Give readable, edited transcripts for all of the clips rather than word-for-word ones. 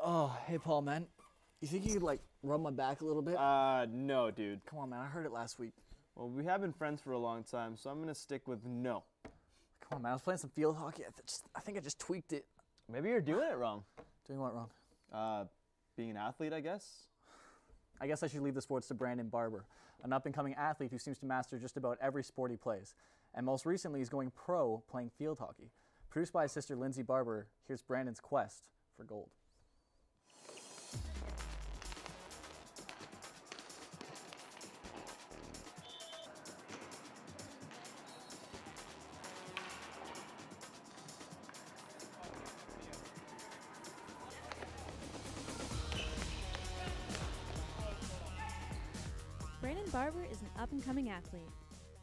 Oh, hey Paul, man. You think you could like rub my back a little bit? No, dude. Come on, man. I heard it last week. Well, we have been friends for a long time, so I'm gonna stick with no. Come on, man. I was playing some field hockey. I think I just tweaked it. Maybe you're doing it wrong. Doing what wrong? Being an athlete, I guess. I guess I should leave the sports to Brandon Barber, an up-and-coming athlete who seems to master just about every sport he plays. And most recently, he's going pro playing field hockey. Produced by his sister Lindsay Barber, here's Brandon's quest for gold. Brandon Barber is an up-and-coming athlete.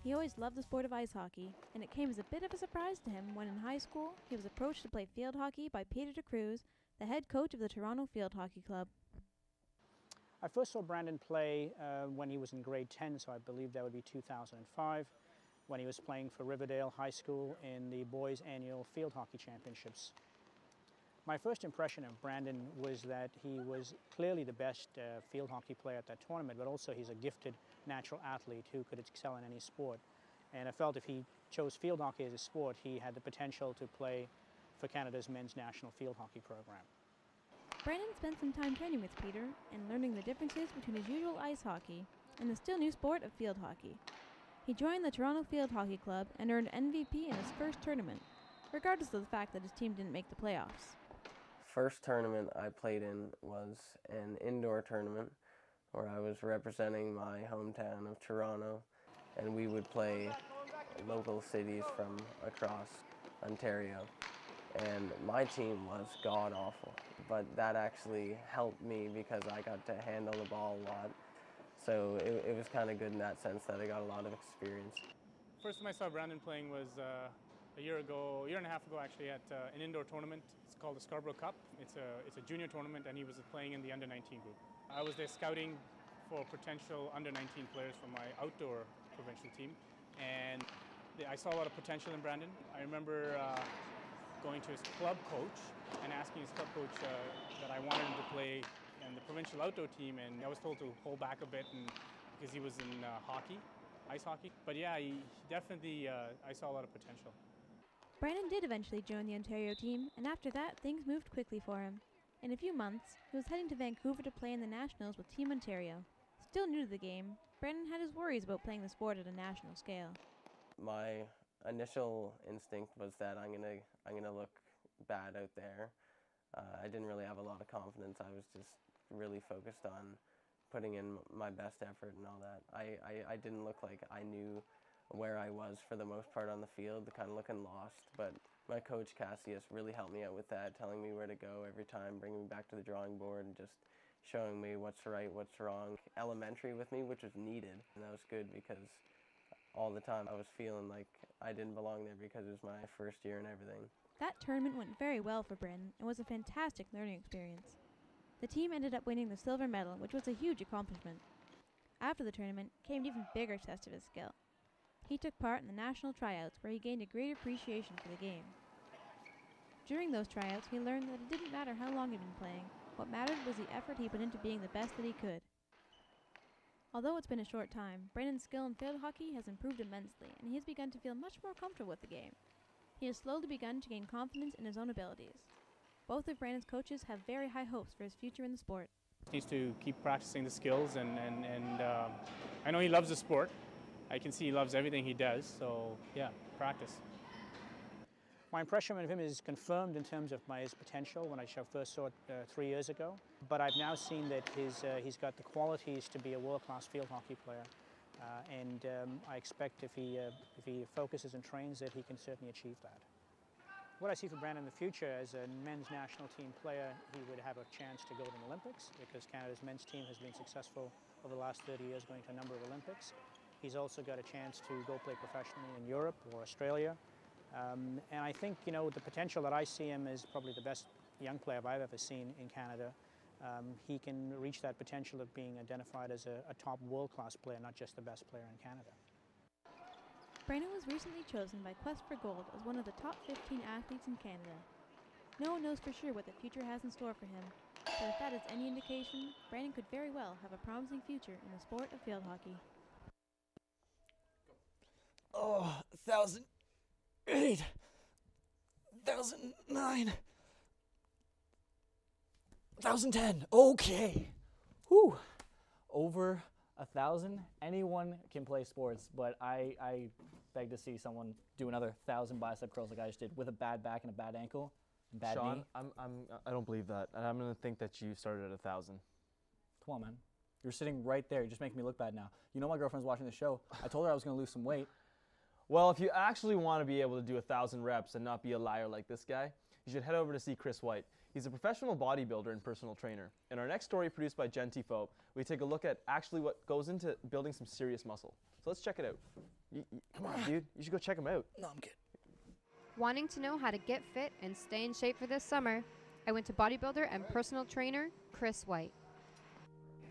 He always loved the sport of ice hockey, and it came as a bit of a surprise to him when in high school he was approached to play field hockey by Peter DeCruz, the head coach of the Toronto Field Hockey Club. I first saw Brandon play when he was in grade 10, so I believe that would be 2005, when he was playing for Riverdale High School in the boys' annual field hockey championships. My first impression of Brandon was that he was clearly the best field hockey player at that tournament, but also he's a gifted natural athlete who could excel in any sport. And I felt if he chose field hockey as a sport, he had the potential to play for Canada's men's national field hockey program. Brandon spent some time training with Peter and learning the differences between his usual ice hockey and the still new sport of field hockey. He joined the Toronto Field Hockey Club and earned MVP in his first tournament, regardless of the fact that his team didn't make the playoffs. First tournament I played in was an indoor tournament where I was representing my hometown of Toronto, and we would play local cities from across Ontario. And my team was god-awful, but that actually helped me because I got to handle the ball a lot. So it was kind of good in that sense that I got a lot of experience. First time I saw Brandon playing was a year and a half ago actually, at an indoor tournament. It's called the Scarborough Cup. It's a junior tournament, and he was playing in the under-19 group. I was there scouting for potential under-19 players for my outdoor provincial team, and I saw a lot of potential in Brandon. I remember going to his club coach and asking his club coach that I wanted him to play in the provincial outdoor team, and I was told to hold back a bit because he was in hockey, ice hockey. But yeah, he definitely, I saw a lot of potential. Brandon did eventually join the Ontario team, and after that, things moved quickly for him. In a few months, he was heading to Vancouver to play in the Nationals with Team Ontario. Still new to the game, Brandon had his worries about playing the sport at a national scale. My initial instinct was that I'm gonna look bad out there. I didn't really have a lot of confidence. I was just really focused on putting in my best effort and all that. I didn't look like I knew where I was for the most part on the field, kind of looking lost, but my coach Cassius really helped me out with that, telling me where to go every time, bringing me back to the drawing board and just showing me what's right, what's wrong. Elementary with me, which was needed, and that was good because all the time I was feeling like I didn't belong there because it was my first year and everything. That tournament went very well for Brandon and was a fantastic learning experience. The team ended up winning the silver medal, which was a huge accomplishment. After the tournament came an even bigger test of his skill. He took part in the national tryouts where he gained a great appreciation for the game. During those tryouts, he learned that it didn't matter how long he'd been playing. What mattered was the effort he put into being the best that he could. Although it's been a short time, Brandon's skill in field hockey has improved immensely, and he has begun to feel much more comfortable with the game. He has slowly begun to gain confidence in his own abilities. Both of Brandon's coaches have very high hopes for his future in the sport. He needs to keep practicing the skills, and I know he loves the sport. I can see he loves everything he does, so yeah, practice. My impression of him is confirmed in terms of his potential when I first saw it 3 years ago. But I've now seen that he's got the qualities to be a world-class field hockey player. And I expect if he focuses and trains that he can certainly achieve that. What I see for Brandon in the future as a men's national team player, he would have a chance to go to the Olympics because Canada's men's team has been successful over the last 30 years going to a number of Olympics. He's also got a chance to go play professionally in Europe or Australia. And I think, the potential that I see him as probably the best young player I've ever seen in Canada. He can reach that potential of being identified as a top world-class player, not just the best player in Canada. Brandon was recently chosen by Quest for Gold as one of the top 15 athletes in Canada. No one knows for sure what the future has in store for him, But if that is any indication, Brandon could very well have a promising future in the sport of field hockey. Oh, 1,008, 1,009, 1,010. Okay. Whew. Over 1,000. Anyone can play sports, but I beg to see someone do another 1,000 bicep curls like I just did with a bad back and a bad ankle and bad Sean, knee. I don't believe that, and I'm gonna think that you started at 1,000. Come on, man. You're sitting right there. You're just making me look bad now. You know my girlfriend's watching the show. I told her I was going to lose some weight. Well, if you actually want to be able to do 1,000 reps and not be a liar like this guy, you should head over to see Chris White. He's a professional bodybuilder and personal trainer. In our next story produced by Jen Tifo, we take a look at actually what goes into building some serious muscle. So let's check it out. Come on, dude. You should go check him out. No, I'm good. Wanting to know how to get fit and stay in shape for this summer, I went to bodybuilder and personal trainer Chris White.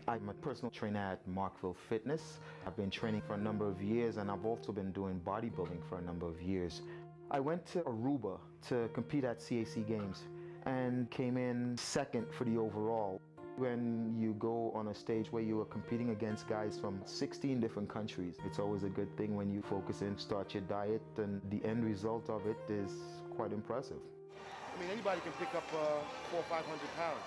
I'm a personal trainer at Markville Fitness. I've been training for a number of years, and I've also been doing bodybuilding for a number of years. I went to Aruba to compete at CAC Games and came in second for the overall. When you go on a stage where you are competing against guys from 16 different countries, it's always a good thing when you focus in, start your diet, and the end result of it is quite impressive. I mean, anybody can pick up 400 or 500 pounds.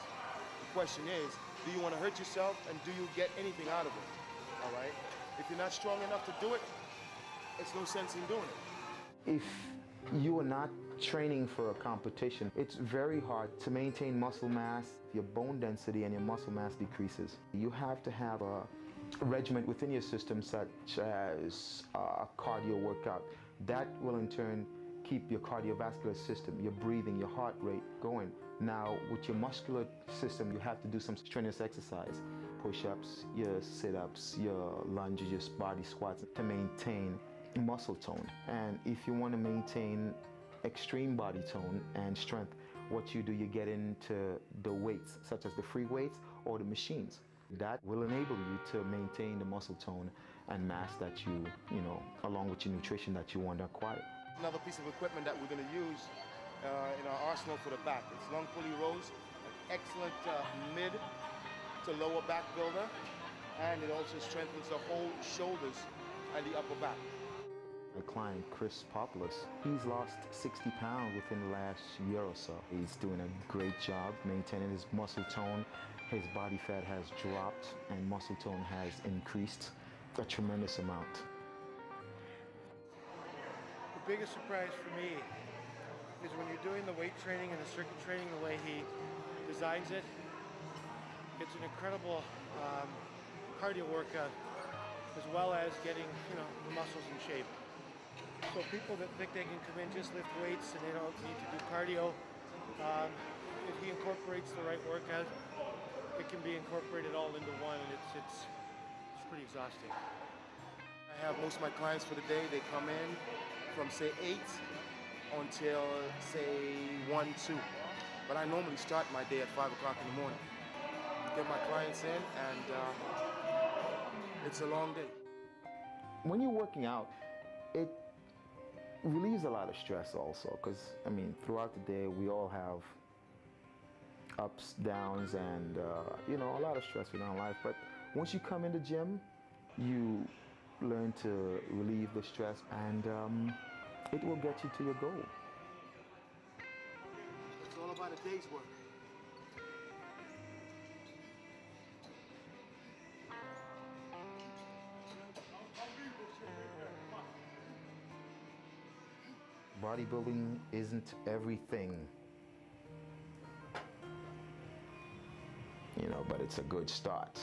The question is, do you want to hurt yourself, and do you get anything out of it? All right? If you're not strong enough to do it, it's no sense in doing it. If you are not training for a competition, it's very hard to maintain muscle mass. Your bone density and your muscle mass decreases. You have to have a regimen within your system such as a cardio workout. That will in turn keep your cardiovascular system, your breathing, your heart rate going. Now, with your muscular system, you have to do some strenuous exercise. Push-ups, your sit-ups, your lunges, your body squats to maintain muscle tone. And if you want to maintain extreme body tone and strength, what you do, you get into the weights, such as the free weights or the machines. That will enable you to maintain the muscle tone and mass that you along with your nutrition that you want to acquire. Another piece of equipment that we're going to use in our arsenal for the back. It's long pulley rows, an excellent mid to lower back builder, and it also strengthens the whole shoulders and the upper back. My client, Chris Populus, he's lost 60 pounds within the last year or so. He's doing a great job maintaining his muscle tone. His body fat has dropped and muscle tone has increased a tremendous amount. The biggest surprise for me is when you're doing the weight training and the circuit training the way he designs it. It's an incredible cardio workout as well as getting the muscles in shape. So people that think they can come in, just lift weights and they don't need to do cardio, if he incorporates the right workout, it can be incorporated all into one, and it's pretty exhausting. I have most of my clients for the day. They come in from say 8 until say 1, 2. But I normally start my day at 5 o'clock in the morning. Get my clients in, and it's a long day. When you're working out, it relieves a lot of stress also, because I mean, throughout the day we all have ups, downs, and a lot of stress in our life. But once you come in the gym, you learn to relieve the stress, and it will get you to your goal. It's all about a day's work. Bodybuilding isn't everything, but it's a good start.